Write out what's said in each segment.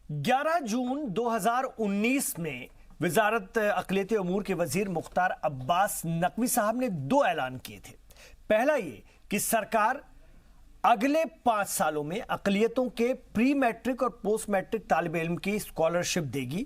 11 जून 2019 में वजारत अक़लियती उमूर के वजीर मुख्तार अब्बास नकवी साहब ने 2 ऐलान किए थे। पहला ये कि सरकार अगले 5 सालों में अक़लियतों के प्री मैट्रिक और पोस्ट मैट्रिक तालिब इल्म की स्कॉलरशिप देगी,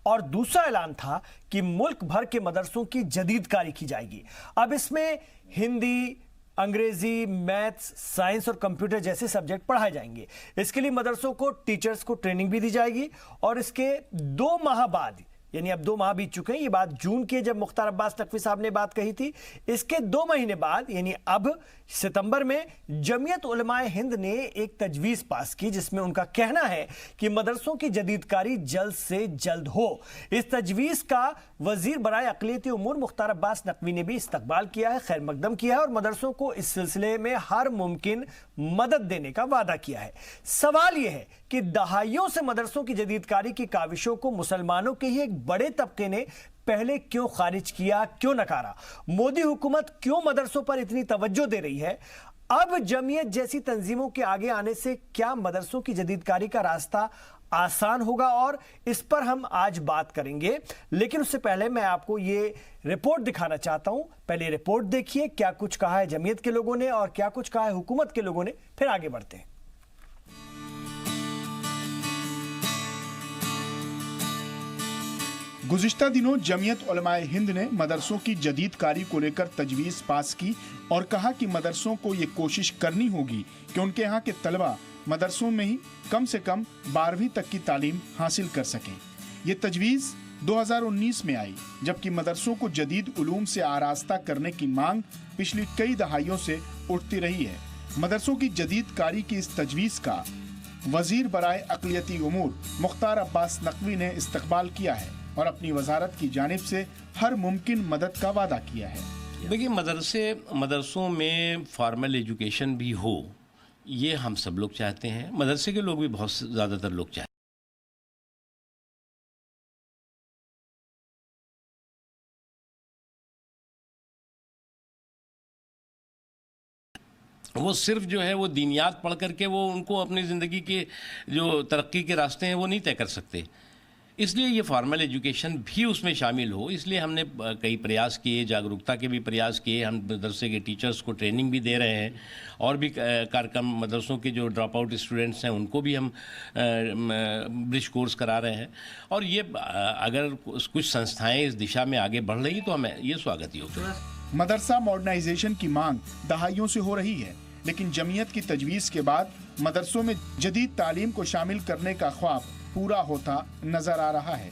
और दूसरा ऐलान था कि मुल्क भर के मदरसों की जदीदकारी की जाएगी। अब इसमें हिंदी, अंग्रेजी, मैथ्स, साइंस और कंप्यूटर जैसे सब्जेक्ट पढ़ाए जाएंगे। इसके लिए मदरसों को टीचर्स को ट्रेनिंग भी दी जाएगी, और इसके 2 माह बाद, यानी अब 2 माह बीत चुके हैं, ये बात जून के जब मुख्तार अब्बास नकवी साहब ने बात कही थी, इसके 2 महीने बाद यानी अब सितंबर में जमीयत उलमाए हिंद ने एक तजवीज़ पास की, जिसमें उनका कहना है कि मदरसों की जदीदकारी जल्द से जल्द हो। इस तजवीज़ का वजीर बराए अक़लियती उमूर मुख्तार अब्बास नकवी ने भी इस्तकबाल किया है, खैर मकदम किया है, और मदरसों को इस सिलसिले में हर मुमकिन मदद देने का वादा किया है। सवाल यह है कि दहाइयों से मदरसों की जदीदकारी की काविशों को मुसलमानों के ही एक बड़े तबके ने पहले क्यों खारिज किया, क्यों नकारा? मोदी हुकूमत क्यों मदरसों पर इतनी तवज्जो दे रही है? अब जमीयत जैसी तंजीमों के आगे आने से क्या मदरसों की जदीदकारी का रास्ता आसान होगा? और इस पर हम आज बात करेंगे, लेकिन उससे पहले मैं आपको ये रिपोर्ट दिखाना चाहता हूं। पहले रिपोर्ट देखिए, क्या कुछ कहा है जमीयत के लोगों ने और क्या कुछ कहा है हुकूमत के लोगों ने, फिर आगे बढ़ते हैं। गुज़िश्ता दिनों जमीयत उलमाए हिंद ने मदरसों की जदीदकारी को लेकर तजवीज़ पास की और कहा कि मदरसों को ये कोशिश करनी होगी कि उनके यहाँ के तलबा मदरसों में ही कम से कम 12वीं तक की तालीम हासिल कर सकें। ये तजवीज़ 2019 में आई, जबकि मदरसों को जदीद उलूम से आरास्ता करने की मांग पिछली कई दहाइयों से उठती रही है। मदरसों की जदीदकारी की इस तजवीज़ का वजीर बराए अक़लियती उमूर मुख्तार अब्बास नकवी ने इस्तकबाल किया है और अपनी वजारत की जानिब से हर मुमकिन मदद का वादा किया है। देखिए, मदरसों में फॉर्मल एजुकेशन भी हो, ये हम सब लोग चाहते हैं। मदरसे के लोग भी बहुत ज़्यादातर लोग चाहते हैं। वो सिर्फ जो है वो दीनियात पढ़ करके वो उनको अपनी ज़िंदगी के जो तरक्की के रास्ते हैं वो नहीं तय कर सकते, इसलिए ये फॉर्मल एजुकेशन भी उसमें शामिल हो। इसलिए हमने कई प्रयास किए, जागरूकता के भी प्रयास किए। हम मदरसे के टीचर्स को ट्रेनिंग भी दे रहे हैं, और भी कार्यक्रम मदरसों के जो ड्रॉप आउट स्टूडेंट्स हैं उनको भी हम ब्रिज कोर्स करा रहे हैं। और ये अगर कुछ संस्थाएं इस दिशा में आगे बढ़ रही तो हमें ये स्वागत ही होगा। मदरसा मॉडर्नाइजेशन की मांग दहाइयों से हो रही है, लेकिन जमीयत की तजवीज़ के बाद मदरसों में जदीद तालीम को शामिल करने का ख्वाब पूरा होता नजर आ रहा है।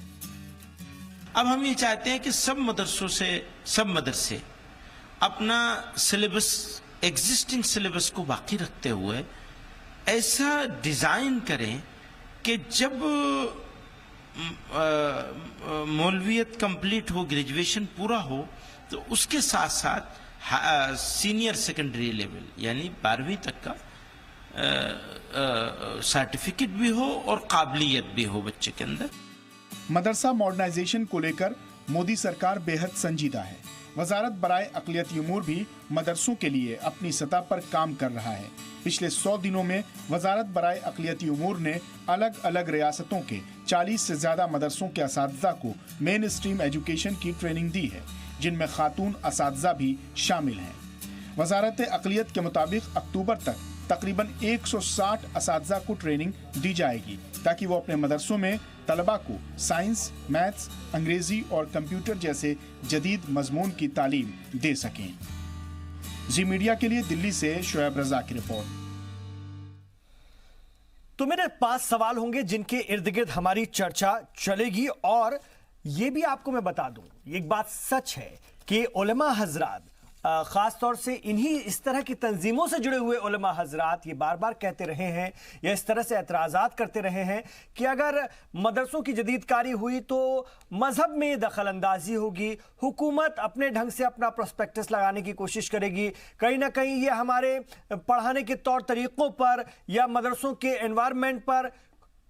अब हम ये चाहते हैं कि सब मदरसे अपना सिलेबस, एग्जिस्टिंग सिलेबस को बाकी रखते हुए ऐसा डिजाइन करें कि जब मौलवियत कंप्लीट हो, ग्रेजुएशन पूरा हो, तो उसके साथ साथ सीनियर सेकेंडरी लेवल यानी 12वीं तक का सर्टिफिकेट भी हो और काबिलियत भी हो बच्चे के अंदर। मदरसा मॉडर्नाइजेशन को लेकर मोदी सरकार बेहद संजीदा है। वजारत बराए अक़लियती उमूर भी मदरसों के लिए अपनी सतह पर काम कर रहा है। पिछले 100 दिनों में वजारत बराए अक़लियती उमूर ने अलग अलग रियासतों के 40 से ज्यादा मदरसों के असातिज़ा को मेन स्ट्रीम एजुकेशन की ट्रेनिंग दी है, जिनमें खातून असातिज़ा भी शामिल हैं। वजारत अक़लियत के मुताबिक अक्टूबर तक तकरीबन 160 असातिज़ा को ट्रेनिंग दी जाएगी, ताकि वो अपने मदरसों में तलबा को साइंस, मैथ्स, अंग्रेजी और कंप्यूटर जैसे जदीद मजमून की तालीम दे सकें। जी मीडिया के लिए दिल्ली से शोएब रजा की रिपोर्ट। तो मेरे 5 सवाल होंगे जिनके इर्द गिर्द हमारी चर्चा चलेगी, और ये भी आपको मैं बता दूं, एक बात सच है कि उलमा हजरात, खास तौर से इन्हीं इस तरह की तंजीमों से जुड़े हुए उलमा हजरात ये बार बार कहते रहे हैं या इस तरह से एतराज़ात करते रहे हैं कि अगर मदरसों की जदीदकारी हुई तो मजहब में दखल अंदाजी होगी, हुकूमत अपने ढंग से अपना प्रोस्पेक्टस लगाने की कोशिश करेगी, कहीं ना कहीं ये हमारे पढ़ाने के तौर तरीक़ों पर या मदरसों के एनवायरनमेंट पर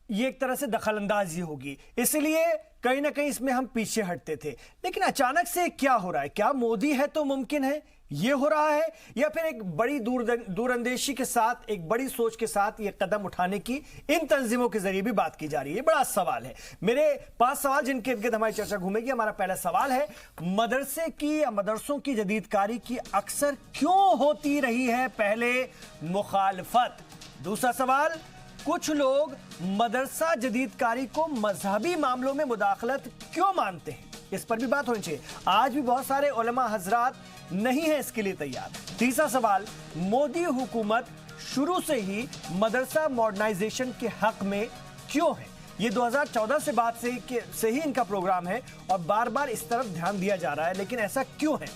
ये एक तरह से दखल अंदाजी होगी, इसलिए कहीं ना कहीं इसमें हम पीछे हटते थे। लेकिन अचानक से क्या हो रहा है? क्या मोदी है तो मुमकिन है? ये हो रहा है, या फिर एक बड़ी दूरंदेशी के साथ, एक बड़ी सोच के साथ ये कदम उठाने की इन तंजीमों के जरिए भी बात की जा रही है? बड़ा सवाल है। मेरे 5 सवाल जिनके इर्द गिर्द हमारी चर्चा घूमेगी। हमारा पहला सवाल है, मदरसे की या मदरसों की जदीदकारी की अक्सर क्यों होती रही है पहले मुखालफत? दूसरा सवाल, कुछ लोग मदरसा जदीदकारी को मजहबी मामलों में मुदाखलत क्यों मानते हैं? इस पर भी बात होनी चाहिए। आज भी बहुत सारे उलमा हजरात नहीं है इसके लिए तैयार। तीसरा सवाल, मोदी हुकूमत शुरू से ही मदरसा मॉडर्नाइजेशन के हक में क्यों है? ये 2014 से बाद से ही इनका प्रोग्राम है और बार बार इस तरफ ध्यान दिया जा रहा है, लेकिन ऐसा क्यों है?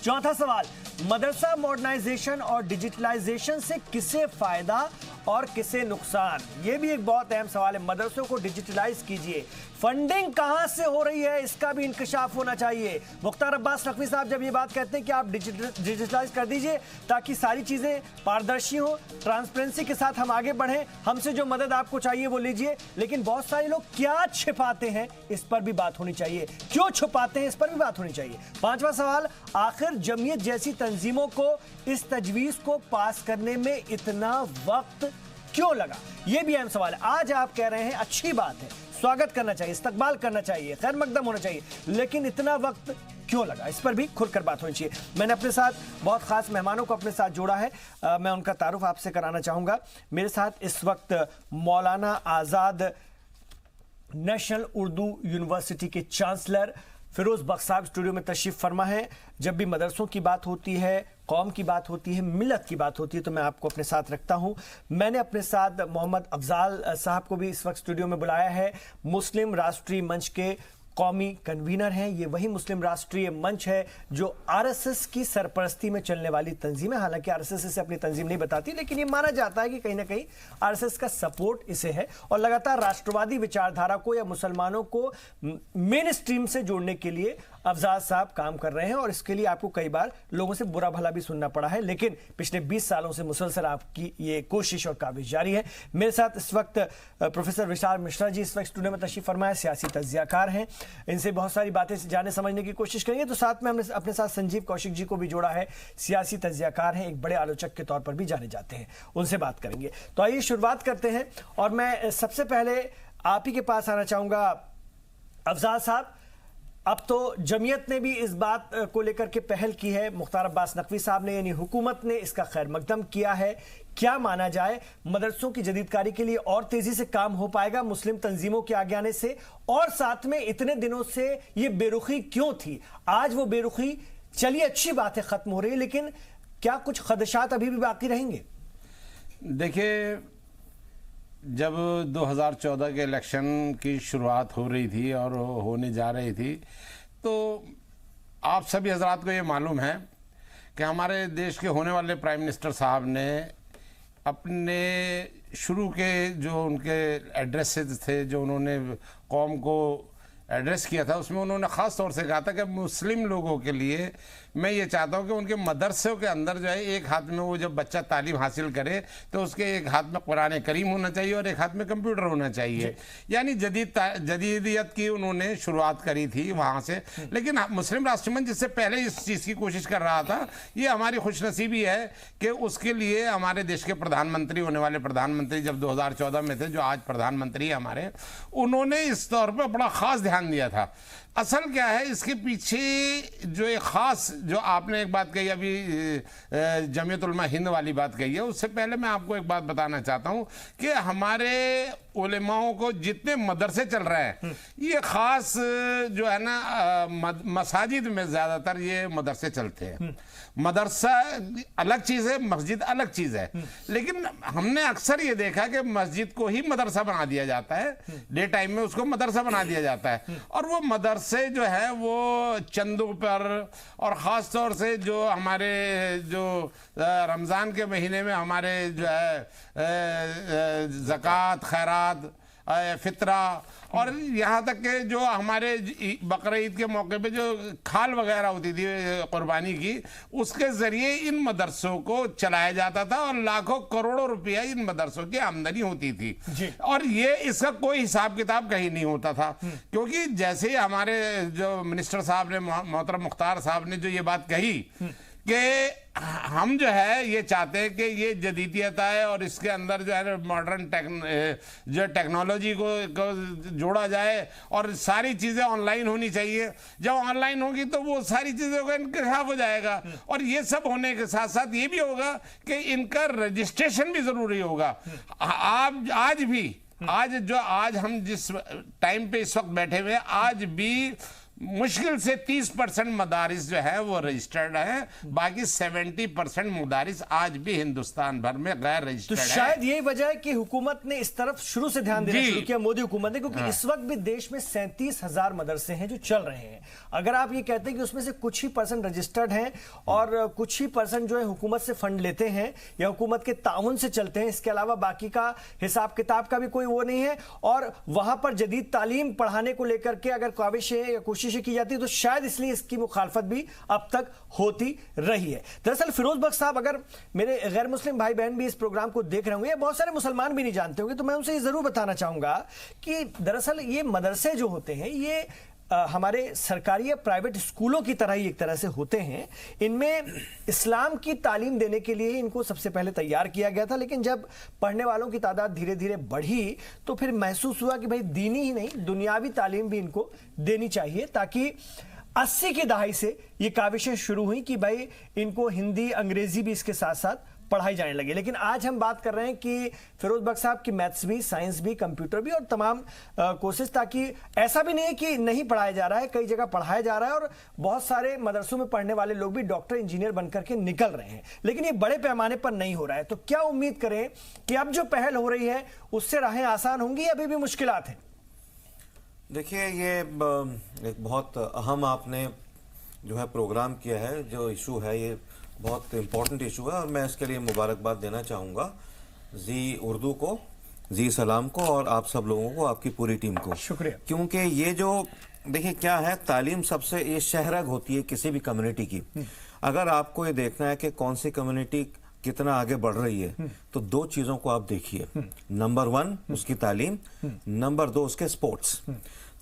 चौथा सवाल, मदरसा मॉडर्नाइजेशन और डिजिटलाइजेशन से किसे फायदा और किसे नुकसान? यह भी एक बहुत अहम सवाल है। मदरसों को डिजिटलाइज कीजिए, फंडिंग कहां से हो रही है इसका भी इंकशाफ होना चाहिए। मुख्तार अब्बास नकवी साहब जब ये बात कहते हैं कि आप डिजिटलाइज कर दीजिए ताकि सारी चीजें पारदर्शी हो, ट्रांसपेरेंसी के साथ हम आगे बढ़ें, हमसे जो मदद आपको चाहिए वो लीजिए, लेकिन बहुत सारे लोग क्या छिपाते हैं इस पर भी बात होनी चाहिए, क्यों छुपाते हैं इस पर भी बात होनी चाहिए। पांचवा सवाल, आखिर जमीयत जैसी तंजीमों को इस तजवीज को पास करने में इतना वक्त क्यों लगा? यह भी अहम सवाल है। आज आप कह रहे हैं अच्छी बात है, स्वागत करना चाहिए, इस्तकबाल करना चाहिए, खैर मकदम होना चाहिए, लेकिन इतना वक्त क्यों लगा? इस पर भी खुलकर बात होनी चाहिए। मैंने अपने साथ बहुत खास मेहमानों को अपने साथ जोड़ा है, मैं उनका तारुफ आपसे कराना चाहूंगा। मेरे साथ इस वक्त मौलाना आजाद नेशनल उर्दू यूनिवर्सिटी के चांसलर फिरोज बख्श साहब स्टूडियो में तशरीफ फरमा है। जब भी मदरसों की बात होती है, कौम की बात होती है, मिलत की बात होती है, तो मैं आपको अपने साथ रखता हूं। मैंने अपने साथ मोहम्मद अफजाल साहब को भी इस वक्त स्टूडियो में बुलाया है। मुस्लिम राष्ट्रीय मंच के कौमी कन्वीनर हैं। ये वही मुस्लिम राष्ट्रीय मंच है जो आरएसएस की सरपरस्ती में चलने वाली तंजीम है। हालांकि आरएसएस इसे अपनी तंजीम नहीं बताती, लेकिन ये माना जाता है कि कहीं ना कहीं आरएसएस का सपोर्ट इसे है और लगातार राष्ट्रवादी विचारधारा को या मुसलमानों को मेन स्ट्रीम से जोड़ने के लिए अफजाल साहब काम कर रहे हैं और इसके लिए आपको कई बार लोगों से बुरा भला भी सुनना पड़ा है, लेकिन पिछले 20 सालों से मुसलसल आपकी ये कोशिश और काबिज जारी है। मेरे साथ इस वक्त प्रोफेसर विशाल मिश्रा जी इस वक्त स्टूडियो में तशरीफ फरमा है, सियासी तज्जियाकार हैं। इनसे बहुत सारी बातें जाने समझने की कोशिश करेंगे। तो साथ में हमने अपने साथ संजीव कौशिक जी को भी जोड़ा है, सियासी तज्जियाकार हैं, एक बड़े आलोचक के तौर पर भी जाने जाते हैं, उनसे बात करेंगे। तो आइए शुरुआत करते हैं और मैं सबसे पहले आप ही के पास आना चाहूंगा अफजाल साहब। अब तो जमीयत ने भी इस बात को लेकर के पहल की है, मुख्तार अब्बास नकवी साहब ने यानी हुकूमत ने इसका खैर मकदम किया है। क्या माना जाए, मदरसों की जदीदकारी के लिए और तेजी से काम हो पाएगा मुस्लिम तंजीमों के आगे आने से? और साथ में इतने दिनों से ये बेरुखी क्यों थी? आज वो बेरुखी चलिए अच्छी बात है खत्म हो रही है, लेकिन क्या कुछ खदशात अभी भी बाकी रहेंगे? देखिए, जब 2014 के इलेक्शन की शुरुआत हो रही थी और होने जा रही थी, तो आप सभी हजरात को ये मालूम है कि हमारे देश के होने वाले प्राइम मिनिस्टर साहब ने अपने शुरू के जो उनके एड्रेसेस थे, जो उन्होंने कौम को एड्रेस किया था, उसमें उन्होंने ख़ास तौर से कहा था कि मुस्लिम लोगों के लिए मैं ये चाहता हूँ कि उनके मदरसों के अंदर जो है एक हाथ में वो जब बच्चा तालीम हासिल करे तो उसके एक हाथ में कुरान करीम होना चाहिए और एक हाथ में कंप्यूटर होना चाहिए। यानी जदीदियत की उन्होंने शुरुआत करी थी वहाँ से। लेकिन मुस्लिम राष्ट्रमंच जिससे पहले इस चीज़ की कोशिश कर रहा था, ये हमारी खुशनसीबी है कि उसके लिए हमारे देश के प्रधानमंत्री, होने वाले प्रधानमंत्री जब 2014 में थे, जो आज प्रधानमंत्री है हमारे, उन्होंने इस तौर पर बड़ा ख़ास ध्यान दिया था। असल क्या है इसके पीछे जो एक ख़ास, जो आपने एक बात कही अभी जमीयत उलमा हिंद वाली बात कही है, उससे पहले मैं आपको एक बात बताना चाहता हूँ कि हमारे उलेमाओं को जितने मदरसे चल रहे हैं, ये ख़ास जो है ना मसाजिद में ज़्यादातर ये मदरसे चलते हैं। मदरसा अलग चीज़ है, मस्जिद अलग चीज़ है, लेकिन हमने अक्सर ये देखा कि मस्जिद को ही मदरसा बना दिया जाता है, डे टाइम में उसको मदरसा बना दिया जाता है, और वो मदरसे जो है वो चंदों पर, और ख़ास तौर से जो हमारे जो रमज़ान के महीने में हमारे जो है ज़कात, खैरात, फितरा, और यहाँ तक के जो हमारे बकरा ईद के मौके पे जो खाल वगैरह होती थी कुर्बानी की, उसके ज़रिए इन मदरसों को चलाया जाता था और लाखों करोड़ों रुपया इन मदरसों की आमदनी होती थी। और ये इसका कोई हिसाब किताब कहीं नहीं होता था, क्योंकि जैसे ही हमारे जो मिनिस्टर साहब ने, मोहतरम मुख्तार साहब ने जो ये बात कही कि हम जो है ये चाहते हैं कि ये जदीदियत आए और इसके अंदर जो है मॉडर्न जो टेक्नोलॉजी को जोड़ा जाए और सारी चीज़ें ऑनलाइन होनी चाहिए। जब ऑनलाइन होगी तो वो सारी चीज़ों का इंकशाफ हो जाएगा और ये सब होने के साथ साथ ये भी होगा कि इनका रजिस्ट्रेशन भी ज़रूरी होगा। आप आज हम जिस टाइम पे इस वक्त बैठे हुए हैं, आज भी मुश्किल से 30% मदारिस जो है वो रजिस्टर्ड है, बाकी 70% मदारिस आज भी हिंदुस्तान भर में गैर तो रजिस्टर्ड है। शायद यही वजह है कि हुकूमत ने इस तरफ शुरू से ध्यान देना जी। शुरू किया, मोदी हुकूमत ने, क्योंकि इस वक्त भी देश में 37,000 मदरसे हैं जो चल रहे हैं। अगर आप ये कहते हैं कि उसमें से कुछ ही परसेंट रजिस्टर्ड हैं और कुछ ही परसेंट जो है हुकूमत से फंड लेते हैं या हुकूमत के ताउन से चलते हैं, इसके अलावा बाकी का हिसाब किताब का भी कोई वो नहीं है, और वहां पर जदीद तालीम पढ़ाने को लेकर के अगर काविशें या कोशिशें की जाती है तो शायद इसलिए इसकी मुखालफत भी अब तक होती रही है। दरअसल फिरोज बख्श साहब, अगर मेरे गैर मुस्लिम भाई बहन भी इस प्रोग्राम को देख रहे होंगे, बहुत सारे मुसलमान भी नहीं जानते होंगे, तो मैं उनसे ये जरूर बताना चाहूंगा कि दरअसल ये मदरसे जो होते हैं ये हमारे सरकारी या प्राइवेट स्कूलों की तरह ही एक तरह से होते हैं। इनमें इस्लाम की तालीम देने के लिए इनको सबसे पहले तैयार किया गया था, लेकिन जब पढ़ने वालों की तादाद धीरे धीरे बढ़ी तो फिर महसूस हुआ कि भाई दीनी ही नहीं दुनियावी तालीम भी इनको देनी चाहिए, ताकि 80 की दहाई से ये काविशें शुरू हुई कि भाई इनको हिंदी अंग्रेजी भी इसके साथ साथ पढ़ाई जाने लगी। लेकिन आज हम बात कर रहे हैं कि फिरोज बख्श साहब की मैथ्स भी, साइंस भी, कंप्यूटर भी और तमाम कोर्सेज, ताकि ऐसा भी नहीं है कि नहीं पढ़ाया जा रहा है, कई जगह पढ़ाया जा रहा है और बहुत सारे मदरसों में पढ़ने वाले लोग भी डॉक्टर इंजीनियर बनकर के निकल रहे हैं, लेकिन ये बड़े पैमाने पर नहीं हो रहा है। तो क्या उम्मीद करें कि अब जो पहल हो रही है उससे राहें आसान होंगी या अभी भी मुश्किलात हैं? देखिए, ये एक बहुत अहम आपने जो है प्रोग्राम किया है। जो इशू है ये बहुत इम्पोर्टेंट इशू है और मैं इसके लिए मुबारकबाद देना चाहूँगा जी उर्दू को, जी सलाम को और आप सब लोगों को, आपकी पूरी टीम को। शुक्रिया। क्योंकि ये जो देखिए क्या है, तालीम सबसे ये शहरग होती है किसी भी कम्युनिटी की। अगर आपको ये देखना है कि कौन सी कम्युनिटी कितना आगे बढ़ रही है तो दो चीज़ों को आप देखिए। नंबर 1 उसकी तालीम, नंबर 2 उसके स्पोर्ट्स।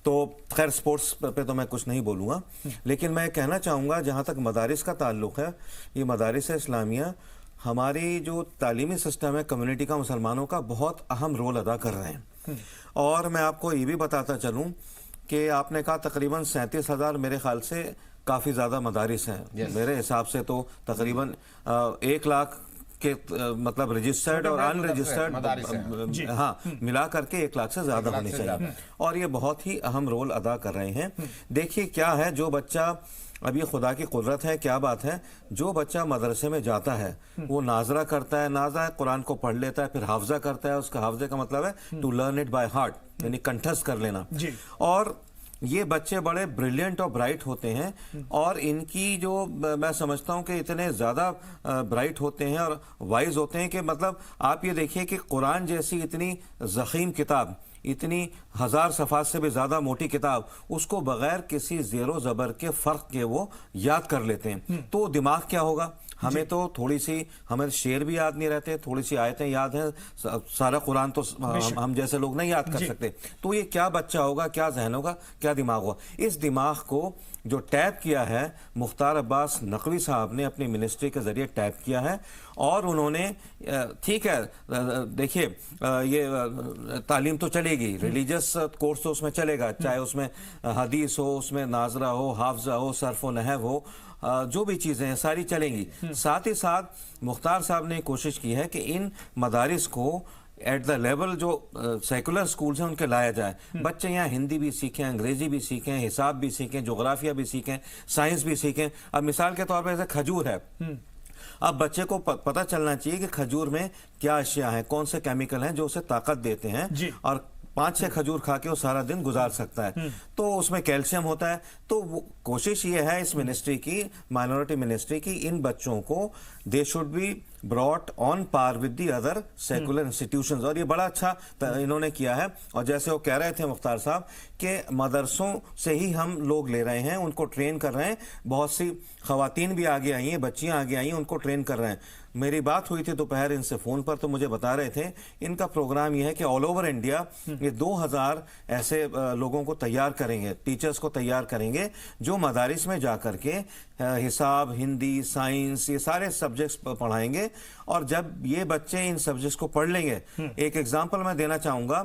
तो खैर स्पोर्ट्स पे तो मैं कुछ नहीं बोलूँगा, लेकिन मैं कहना चाहूँगा जहाँ तक मदारिस का ताल्लुक़ है, ये मदारिस इस्लामिया हमारी जो तालीमी सिस्टम है कम्युनिटी का, मुसलमानों का बहुत अहम रोल अदा कर रहे हैं। और मैं आपको ये भी बताता चलूँ कि आपने कहा तकरीबन 37,000, मेरे ख्याल से काफ़ी ज़्यादा मदारिस हैं। मेरे हिसाब से तो तकरीबन 1 लाख के मतलब रजिस्टर्ड और अनरजिस्टर्ड, हाँ, मिला करके 1 लाख से ज्यादा होनी चाहिए और ये बहुत ही अहम रोल अदा कर रहे हैं। देखिए क्या है, जो बच्चा, अब ये खुदा की कुदरत है, क्या बात है, जो बच्चा मदरसे में जाता है वो नाजरा करता है, नाजरा कुरान को पढ़ लेता है, फिर हाफजा करता है। उसका हाफजे का मतलब है to learn it by heart, यानी कंठस्थ कर लेना। और ये बच्चे बड़े ब्रिलियंट और ब्राइट होते हैं और इनकी जो मैं समझता हूँ कि इतने ज़्यादा ब्राइट होते हैं और वाइज होते हैं कि मतलब आप ये देखिए कि कुरान जैसी इतनी ज़ख़ीम किताब, इतनी 1000 सफ़ात से भी ज़्यादा मोटी किताब, उसको बग़ैर किसी ज़ेरो ज़बर के फ़र्क के वो याद कर लेते हैं। तो दिमाग क्या होगा, हमें तो थोड़ी सी, हमें शेर भी याद नहीं रहते, थोड़ी सी आयतें याद हैं, सारा कुरान तो हम जैसे लोग नहीं याद कर सकते। तो ये क्या बच्चा होगा, क्या जहन होगा, क्या दिमाग होगा। इस दिमाग को जो टैप किया है मुख्तार अब्बास नकवी साहब ने अपनी मिनिस्ट्री के जरिए टैप किया है और उन्होंने, ठीक है देखिए ये तालीम तो चलेगी, रिलीजियस कोर्स तो उसमें चलेगा, चाहे उसमें हदीस हो, उसमें नाजरा हो, हाफजा हो, सर्फ व नहव हो, जो भी चीज़ें हैं सारी चलेंगी। साथ ही साथ मुख्तार साहब ने कोशिश की है कि इन मदारिस को एट द लेवल जो सेकुलर स्कूल्स हैं उनके लाया जाए। बच्चे यहाँ हिंदी भी सीखें, अंग्रेजी भी सीखें, हिसाब भी सीखें, जोग्राफिया भी सीखें, साइंस भी सीखें। अब मिसाल के तौर पर जैसे खजूर है, अब बच्चे को पता चलना चाहिए कि खजूर में क्या अशिया हैं, कौन से केमिकल हैं जो उसे ताकत देते हैं और 5-6 खजूर खा के वो सारा दिन गुजार सकता है। तो उसमें कैल्शियम होता है। तो कोशिश ये है इस मिनिस्ट्री की, माइनॉरिटी मिनिस्ट्री की, इन बच्चों को they should be brought on par with the other secular institutions और ये बड़ा अच्छा इन्होंने किया है। और जैसे वो कह रहे थे मुख्तार साहब कि मदरसों से ही हम लोग ले रहे हैं, उनको ट्रेन कर रहे हैं। बहुत सी खवातीन भी आगे आई हैं, बच्चियां आगे आई हैं, उनको ट्रेन कर रहे हैं। मेरी बात हुई थी दोपहर इनसे फोन पर, तो मुझे बता रहे थे इनका प्रोग्राम यह है कि ऑल ओवर इंडिया ये 2000 ऐसे लोगों को तैयार करेंगे, टीचर्स को तैयार करेंगे जो मदारिस में जाकर के हिसाब, हिंदी, साइंस, ये सारे सब्जेक्ट्स पढ़ाएंगे। और जब ये बच्चे इन सब्जेक्ट्स को पढ़ लेंगे, एक एग्जांपल मैं देना चाहूंगा,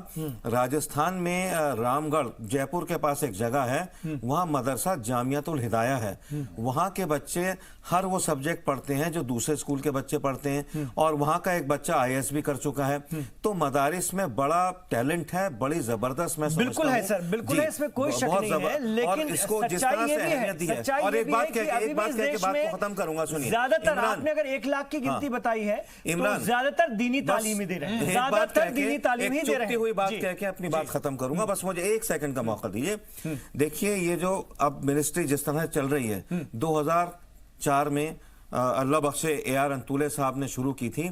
राजस्थान में रामगढ़, जयपुर के पास एक जगह है, वहां मदरसा जामियातुल हिदाया है। वहां के बच्चे हर वो सब्जेक्ट पढ़ते हैं जो दूसरे स्कूल के बच्चे पढ़ते हैं, और वहां का एक बच्चा IAS भी कर चुका है। तो मदारिस में बड़ा टैलेंट है, बड़ी जबरदस्त, मैं बिल्कुल है सर, बिल्कुल है, इसमें कोई शक नहीं है, लेकिन इसको जिस तरह से अहमियत दी है। और एक बात कह के बात को खत्म करूंगा, सुनिए। ज्यादातर आपने अगर 1 लाख की गिनती बताई है, तो ज्यादातर दीनी तालीम ही दे रहे हैं, ज्यादातर दीनी तालीम ही दे रहे हैं। हुई बात कह के अपनी बात खत्म करूंगा, बस मुझे 1 सेकंड का मौका दीजिए। देखिए, ये जो अब मिनिस्ट्री जिस तरह चल रही है, 2004 में अल्लाह बख्शे AR अंतुले साहब ने शुरू की थी,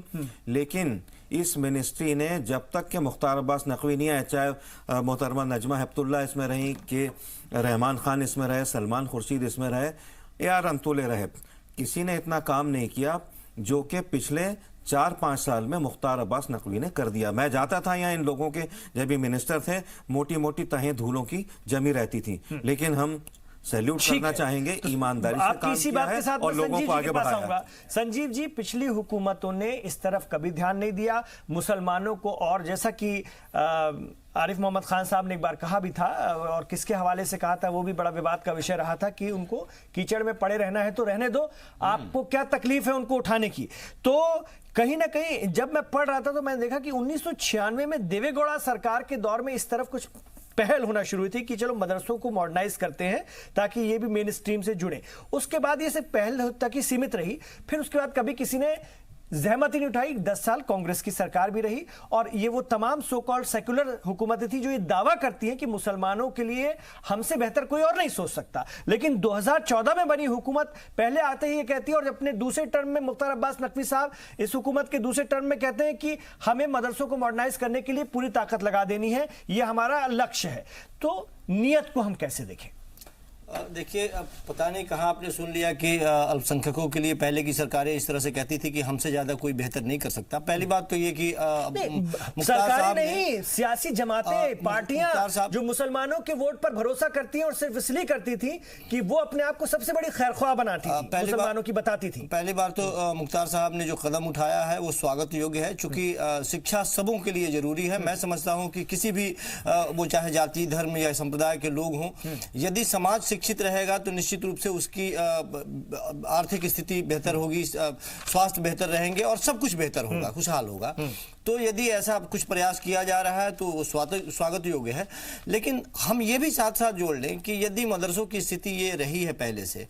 लेकिन इस मिनिस्ट्री ने जब तक के मुख्तार अब्बास नकवी नहीं आए, चाहे मोहतरमा नजमा हेप्तुल्ला इसमें रही, के रहमान खान इसमें रहे, सलमान खुर्शीद इसमें रहे, AR अंतुले रहे, किसी ने इतना काम नहीं किया जो कि पिछले 4-5 साल में मुख्तार अब्बास नकवी ने कर दिया। मैं जाता था यहाँ, इन लोगों के जब ये मिनिस्टर थे, मोटी मोटी तहें धूलों की जमी रहती थी, लेकिन हम सैल्यूट करना चाहेंगे, ईमानदारी से काम किया है और लोगों को आगे बढ़ाया। संजीव जी, पिछली हुकूमतों ने इस तरफ कभी ध्यान नहीं दिया मुसलमानों को, और जैसा कि आरिफ मोहम्मद खान साहब ने एक बार कहा भी था, और किसके हवाले से कहा था वो भी बड़ा विवाद का विषय रहा था, कि उनको कीचड़ में पड़े रहना है तो रहने दो, आपको क्या तकलीफ है उनको उठाने की। तो कहीं ना कहीं जब मैं पढ़ रहा था तो मैंने देखा कि 1996 में देवेगौड़ा सरकार के दौर में इस तरफ कुछ पहल होना शुरू हुई थी कि चलो मदरसों को मॉडर्नाइज करते हैं ताकि ये भी मेन स्ट्रीम से जुड़े। उसके बाद ये सिर्फ पहल तक ही सीमित रही, फिर उसके बाद कभी किसी ने जहमत ही नहीं उठाई। 10 साल कांग्रेस की सरकार भी रही, और ये वो तमाम सो कॉल्ड सेकुलर हुकूमतें थी जो ये दावा करती हैं कि मुसलमानों के लिए हमसे बेहतर कोई और नहीं सोच सकता। लेकिन 2014 में बनी हुकूमत पहले आते ही ये कहती है, और अपने दूसरे टर्म में मुख्तार अब्बास नकवी साहब इस हुकूमत के दूसरे टर्म में कहते हैं कि हमें मदरसों को मॉडर्नाइज करने के लिए पूरी ताकत लगा देनी है, ये हमारा लक्ष्य है। तो नियत को हम कैसे देखें? देखिए, अब पता नहीं कहाँ आपने सुन लिया कि अल्पसंख्यकों के लिए पहले की सरकारें इस तरह से कहती थी कि हमसे ज्यादा कोई बेहतर नहीं कर सकता। पहली बात तो ये कि सरकारें नहीं, सियासी जमातें, पार्टियां जो मुसलमानों के वोट पर भरोसा करती हैं और सिर्फ इसलिए करती थी कि वो अपने आप को सबसे बड़ी खैरख्वाह बनाती थी, मुसलमानों की बताती थी। पहली बार तो मुख्तार साहब ने जो कदम उठाया है वो स्वागत योग्य है, चूंकि शिक्षा सबों के लिए जरूरी है। मैं समझता हूँ कि किसी भी वो चाहे जाति, धर्म या संप्रदाय के लोग हों, यदि समाज शिक्षित रहेगा तो निश्चित रूप से उसकी आर्थिक स्थिति बेहतर होगी, स्वास्थ्य बेहतर रहेंगे और सब कुछ बेहतर होगा, खुशहाल होगा। तो यदि ऐसा कुछ प्रयास किया जा रहा है तो वो स्वागत योग्य है। लेकिन हम ये भी साथ साथ जोड़ लें कि यदि मदरसों की स्थिति ये रही है पहले से,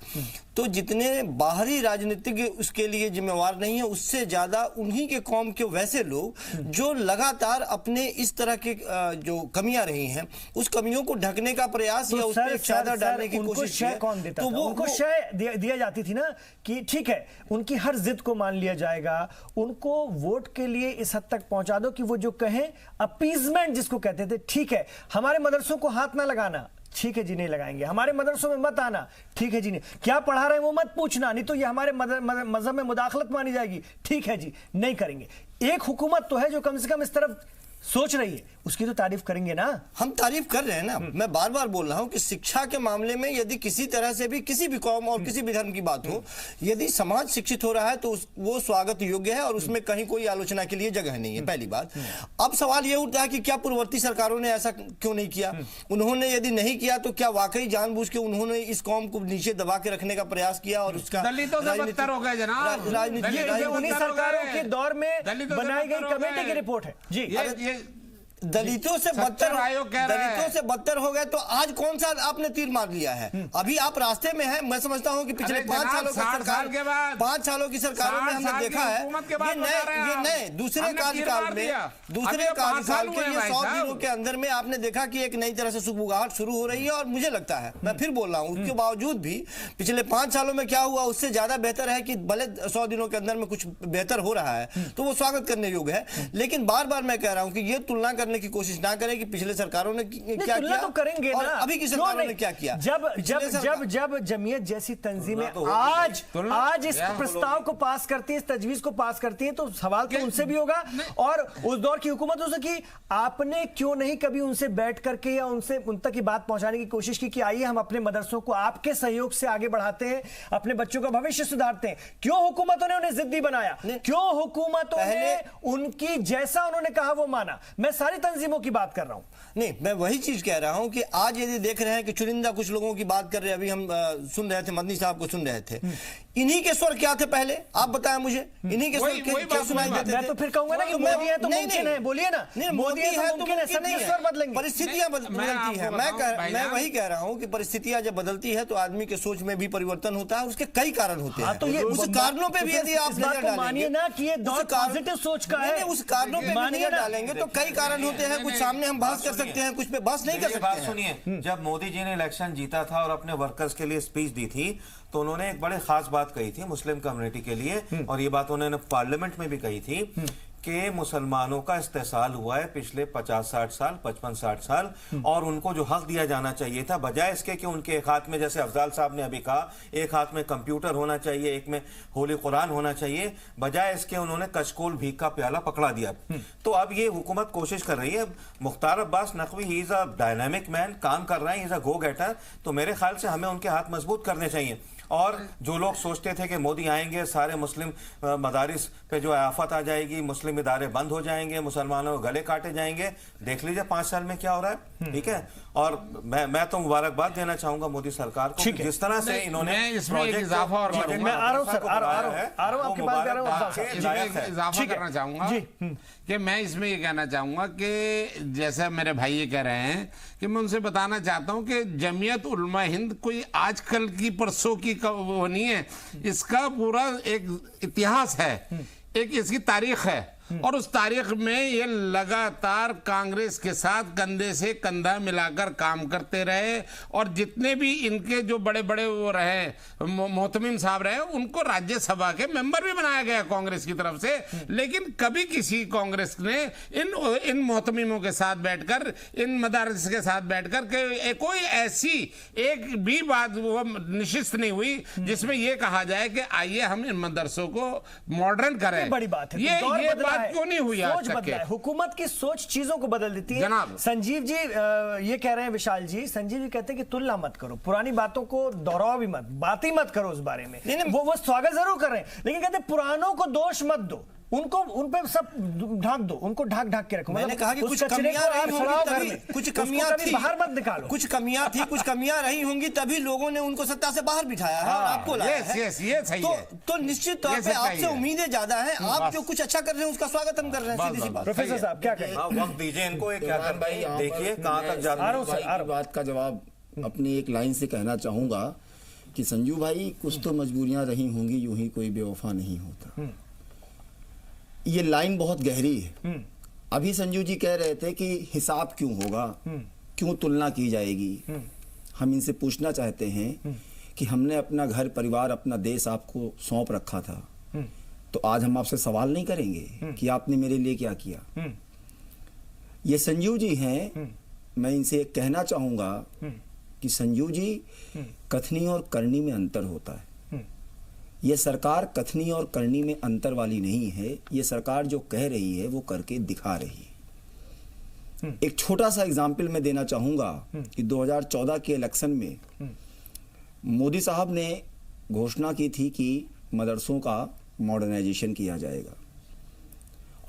तो जितने बाहरी राजनीतिज्ञ उसके लिए जिम्मेवार नहीं है, उससे ज्यादा उन्हीं के कौम के वैसे लोग जो लगातार अपने इस तरह के जो कमियां रही हैं उस कमियों को ढकने का प्रयास या उस पर चादर डालने की कोशिश की। कौन देता था? उनको शय दिया जाती थी ना, कि ठीक है उनकी हर जिद को मान लिया जाएगा, उनको वोट के लिए इस हद तक पहुंचा दो कि वो जो कहें, अपीजमेंट जिसको कहते थे, ठीक है हमारे मदरसों को हाथ ना लगाना, ठीक है जी नहीं लगाएंगे, हमारे मदरसों में मत आना, ठीक है जी नहीं, क्या पढ़ा रहे हैं वो मत पूछना, नहीं तो ये हमारे मजहब में मुदाखलत मानी जाएगी, ठीक है जी नहीं करेंगे। एक हुकूमत तो है जो कम से कम इस तरफ सोच रही है, उसकी तो तारीफ करेंगे ना। हम तारीफ कर रहे हैं ना। मैं बार बार बोल रहा हूं कि शिक्षा के मामले में यदि किसी तरह से भी किसी भी कौम और किसी भी धर्म की बात हो, यदि समाज शिक्षित हो रहा है तो वो स्वागत योग्य है और उसमें कहीं कोई आलोचना के लिए जगह नहीं है, पहली बात। अब सवाल ये उठता है कि क्या पूर्ववर्ती सरकारों ने ऐसा क्यों नहीं किया? उन्होंने यदि नहीं किया तो क्या वाकई जानबूझ के उन्होंने इस कौम को नीचे दबा के रखने का प्रयास किया और उसका दलितों से बदतर हो गए जनाब। उन्हीं सरकारों के दौर में बनाई गई कमेटी की रिपोर्ट है जी। दलितों से बदतर हो गए तो आज कौन सा आपने तीर मार लिया है? अभी आप रास्ते में हैं। मैं समझता हूं कि पिछले 5 सालों की सरकार, 5 सालों की सरकारों में हमने देखा है ये नए दूसरे कार्यकाल के लिए 100 दिनों के अंदर में आपने देखा कि एक नई तरह से सुगबुगाहट शुरू हो रही है। और मुझे लगता है, मैं फिर बोल रहा हूं, उसके बावजूद भी पिछले 5 सालों में क्या हुआ उससे ज्यादा बेहतर है कि भले 100 दिनों के अंदर में कुछ बेहतर हो रहा है तो वो स्वागत करने योग्य है। लेकिन बार बार मैं कह रहा हूं कि ये तुलना करने की कोशिश ना करें कि पिछले सरकारों ने क्या तुलना किया तो करेंगे और ना, अभी की क्यों सरकारों ने नहीं? क्या किया। जब जमीयत जैसी तंजीमें तुलना- आज इस प्रस्ताव को पास करती है, इस तजवीज को पास करती है, तो सवाल तो उनसे भी होगा और उस दौर की हुकूमतों से कि आपने क्यों नहीं कभी उनसे बैठ करके या उनसे उन तक की बात पहुंचाने की कोशिश की कि आइए हम अपने मदरसों को आपके सहयोग से आगे बढ़ाते हैं, अपने बच्चों का भविष्य सुधारते हैं। क्यों हुकूमतों ने उन्हें जिद्दी बनाया? क्यों हुकूमतों ने उनकी जैसा उन्होंने कहा वो माना? मैं सारी तंजीमों की बात कर रहा हूं। नहीं, मैं वही चीज कह रहा हूं कि आज यदि देख रहे हैं कि चुनिंदा कुछ लोगों की बात कर रहे हैं, अभी हम सुन रहे थे, मदनी साहब को सुन रहे थे, इन्हीं के स्वर क्या थे पहले, आप बताएं मुझे, इन्हीं के स्वर क्या सुनाई देते थे? मैं तो फिर कहूंगा ना कि मोदी है तो मुमकिन है, बोलिए ना, मोदी है तो मुमकिन है, सबके स्वर बदलेंगे, परिस्थितियां बदलती है। मैं वही कह रहा हूं कि परिस्थितियां जब बदलती है तो आदमी के सोच में भी परिवर्तन होता है, उसके कई कारण होते हैं। तो ये उस कारणों पे भी यदि आप नजर डालेंगे, मानिए ना कि ये दौर पॉजिटिव सोच का है, उस कारणों पे भी नजर डालेंगे तो कई कारण होते हैं। कुछ सामने हम बहस कर सकते हैं, कुछ पे बहस नहीं कर सकते। बात सुनिए, जब मोदी जी ने इलेक्शन जीता था और अपने वर्कर्स के लिए स्पीच दी थी तो उन्होंने एक बड़े खास बात कही थी मुस्लिम कम्युनिटी के लिए, और ये बात उन्होंने पार्लियामेंट में भी कही थी कि मुसलमानों का इस्तेसाल हुआ है पिछले 50-60 साल, 55-60 साल, और उनको जो हक दिया जाना चाहिए था, बजाय इसके कि उनके एक हाथ में, जैसे अफजाल साहब ने अभी कहा, एक हाथ में कंप्यूटर होना चाहिए, एक में होली कुरान होना चाहिए, बजाय इसके उन्होंने कचकोल भीख का प्याला पकड़ा दिया। तो अब ये हुकूमत कोशिश कर रही है। Mukhtar Abbas Naqvi he is a dynamic man, काम कर रहे हैं, इज अ गो गेटर, तो मेरे ख्याल से हमें उनके हाथ मजबूत करने चाहिए। और जो लोग सोचते थे कि मोदी आएंगे सारे मुस्लिम मदारिस पे जो आफत आ जाएगी, मुस्लिम इदारे बंद हो जाएंगे, मुसलमानों के गले काटे जाएंगे, देख लीजिए 5 साल में क्या हो रहा है। ठीक है, और मैं तो मुबारकबाद देना चाहूंगा मोदी सरकार को, जिस तरह से इन्होंने इसमें एक इजाफा और मैं आ रहा हूं सर, आ रहा हूं आपके पास, आ रहा हूं इजाफा करना चाहूंगा कि मैं इसमें ये कहना चाहूंगा कि जैसा मेरे भाई ये कह रहे हैं कि मैं उनसे बताना चाहता हूं कि जमीयत उलमा हिंद कोई आजकल की परसों की वो नहीं है, इसका पूरा एक इतिहास है, एक इसकी तारीख है, और उस तारीख में ये लगातार कांग्रेस के साथ कंधे से कंधा मिलाकर काम करते रहे, और जितने भी इनके जो बड़े बड़े वो रहे मोहतमिम साहब रहे, उनको राज्यसभा के मेंबर भी बनाया गया कांग्रेस की तरफ से। लेकिन कभी किसी कांग्रेस ने इन मोहतमिमों के साथ बैठकर, इन मदारिस के साथ बैठकर के कोई ऐसी एक भी बात वो निश्चित नहीं हुई जिसमें ये कहा जाए कि आइए हम इन मदरसों को मॉडर्न करें। बड़ी बात है, ये बात क्यों नहीं हुई आज तक के? हुकूमत की सोच चीजों को बदल देती है। जनाब संजीव जी ये कह रहे हैं, विशाल जी, संजीव जी कहते हैं कि तुलना मत करो, पुरानी बातों को दोहराओ भी मत, बात ही मत करो उस बारे में। वो स्वागत जरूर कर रहे हैं, लेकिन कहते हैं पुरानों को दोष मत दो, उनको उन पे सब ढांक दो, उनको ढाक के रखो। मैंने कहा कि कुछ कमियां रही होंगी तभी, कुछ कमियां थी, बाहर मत निकालो, कुछ कमियां थी, कुछ कमियां रही होंगी तभी लोगों ने उनको सत्ता से बाहर बिठाया है और आपको लाया है। ये सही है। तो निश्चित तौर पे आपसे उम्मीदें ज्यादा हैं, आप जो कुछ अच्छा कर रहे हैं उसका स्वागत हम कर रहे हैं। सीधी सी बात। प्रोफेसर साहब क्या कहें? वक्त दीजिए इनको, क्या कर भाई, देखिए कहां तक जा रहा है। बात का जवाब अपनी एक लाइन से कहना चाहूंगा कि संजू भाई, कुछ तो मजबूरियां रही होंगी, यूं ही कोई बेवफा नहीं होता। ये लाइन बहुत गहरी है। अभी संजू जी कह रहे थे कि हिसाब क्यों होगा, क्यों तुलना की जाएगी। हम इनसे पूछना चाहते हैं कि हमने अपना घर परिवार, अपना देश आपको सौंप रखा था, तो आज हम आपसे सवाल नहीं करेंगे कि आपने मेरे लिए क्या किया। ये संजू जी हैं, मैं इनसे कहना चाहूंगा कि संजू जी, कथनी और करनी में अंतर होता है। ये सरकार कथनी और करनी में अंतर वाली नहीं है, ये सरकार जो कह रही है वो करके दिखा रही है। एक छोटा सा एग्जाम्पल मैं देना चाहूंगा कि 2014 के इलेक्शन में मोदी साहब ने घोषणा की थी कि मदरसों का मॉडर्नाइजेशन किया जाएगा,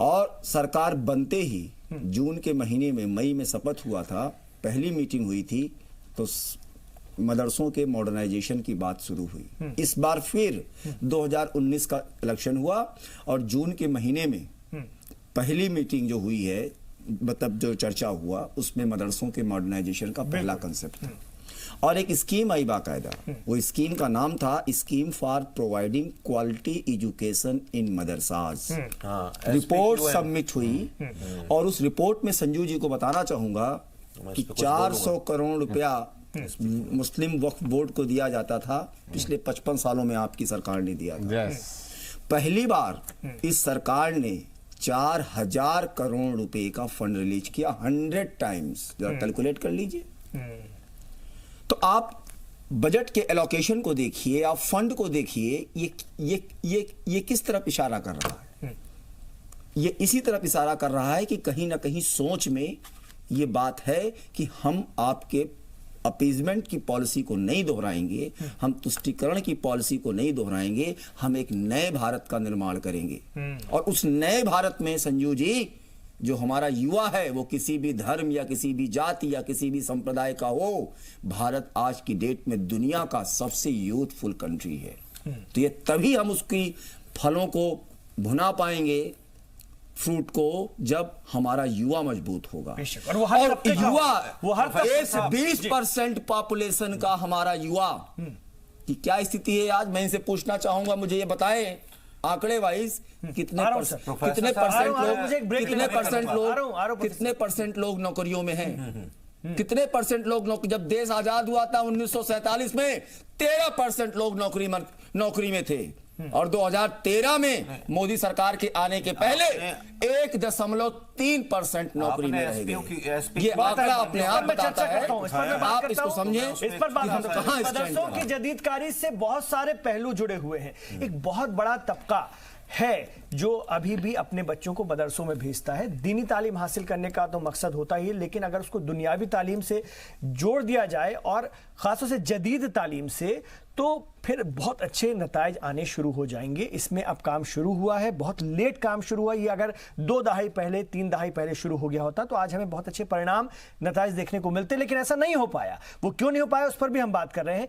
और सरकार बनते ही जून के महीने में, मई में शपथ हुआ था, पहली मीटिंग हुई थी तो मदरसों के मॉडर्नाइजेशन की बात शुरू हुई। इस बार फिर 2019 का इलेक्शन हुआ और जून के महीने में पहली मीटिंग जो हुई है, मतलब जो चर्चा हुआ, उसमें मदरसों के मॉडर्नाइजेशन का पहला कंसेप्ट था, और एक स्कीम आई बाकायदा। वो स्कीम का नाम था scheme for providing quality education in मदरसाज। Report submit हुई, और उस रिपोर्ट में संजू जी को बताना चाहूंगा कि 400 करोड़ रुपया मुस्लिम वक्फ बोर्ड को दिया जाता था, पिछले 55 सालों में आपकी सरकार ने दिया था। पहली बार इस सरकार ने 4,000 करोड़ रुपए का फंड रिलीज किया, 100 टाइम्स। जरा कैलकुलेट कर लीजिए। तो आप बजट के एलोकेशन को देखिए, आप फंड को देखिए, ये किस तरफ इशारा कर रहा है? ये इसी तरफ इशारा कर रहा है कि कहीं ना कहीं सोच में ये बात है कि हम आपके अपीजमेंट की पॉलिसी को नहीं दोहराएंगे, हम तुष्टीकरण की पॉलिसी को नहीं दोहराएंगे, हम एक नए भारत का निर्माण करेंगे। और उस नए भारत में संजू जी, जो हमारा युवा है वो किसी भी धर्म या किसी भी जाति या किसी भी संप्रदाय का हो, भारत आज की डेट में दुनिया का सबसे यूथफुल कंट्री है। तो ये तभी हम उसकी फलों को भुना पाएंगे, फ्रूट को, जब हमारा युवा मजबूत होगा। और वो हर तबके का, युवा, वो हर तबके इस का। 20% पॉपुलेशन का हमारा युवा की क्या स्थिति है आज, मैं इनसे पूछना चाहूंगा, मुझे ये बताएं आंकड़े वाइज कितने परसेंट लोग नौकरियों में हैं? कितने परसेंट लोग नौकरी, जब देश आजाद हुआ था 1947 में 13% लोग नौकरी में थे, और 2013 में मोदी सरकार के आने के पहले 1.3% नौकरी में रह गए। ये आंकड़ा अपने आप बताता है, आप इसको समझें। इस पर बात करता हूं। मदरसों की जदीदकारी से बहुत सारे पहलू जुड़े हुए हैं। एक बहुत बड़ा तबका है जो अभी भी अपने बच्चों को मदरसों में भेजता है। दीनी तालीम हासिल करने का तो मकसद होता ही है, लेकिन अगर उसको दुनियावी तालीम से जोड़ दिया जाए और खासतौर से जदीद तालीम से, तो फिर बहुत अच्छे नताइज आने शुरू हो जाएंगे। इसमें अब काम शुरू हुआ है, बहुत लेट काम शुरू हुआ। ये अगर 2 दहाई पहले, 3 दहाई पहले शुरू हो गया होता तो आज हमें बहुत अच्छे परिणाम, नताइज देखने को मिलते, लेकिन ऐसा नहीं हो पाया। वो क्यों नहीं हो पाया उस पर भी हम बात कर रहे हैं।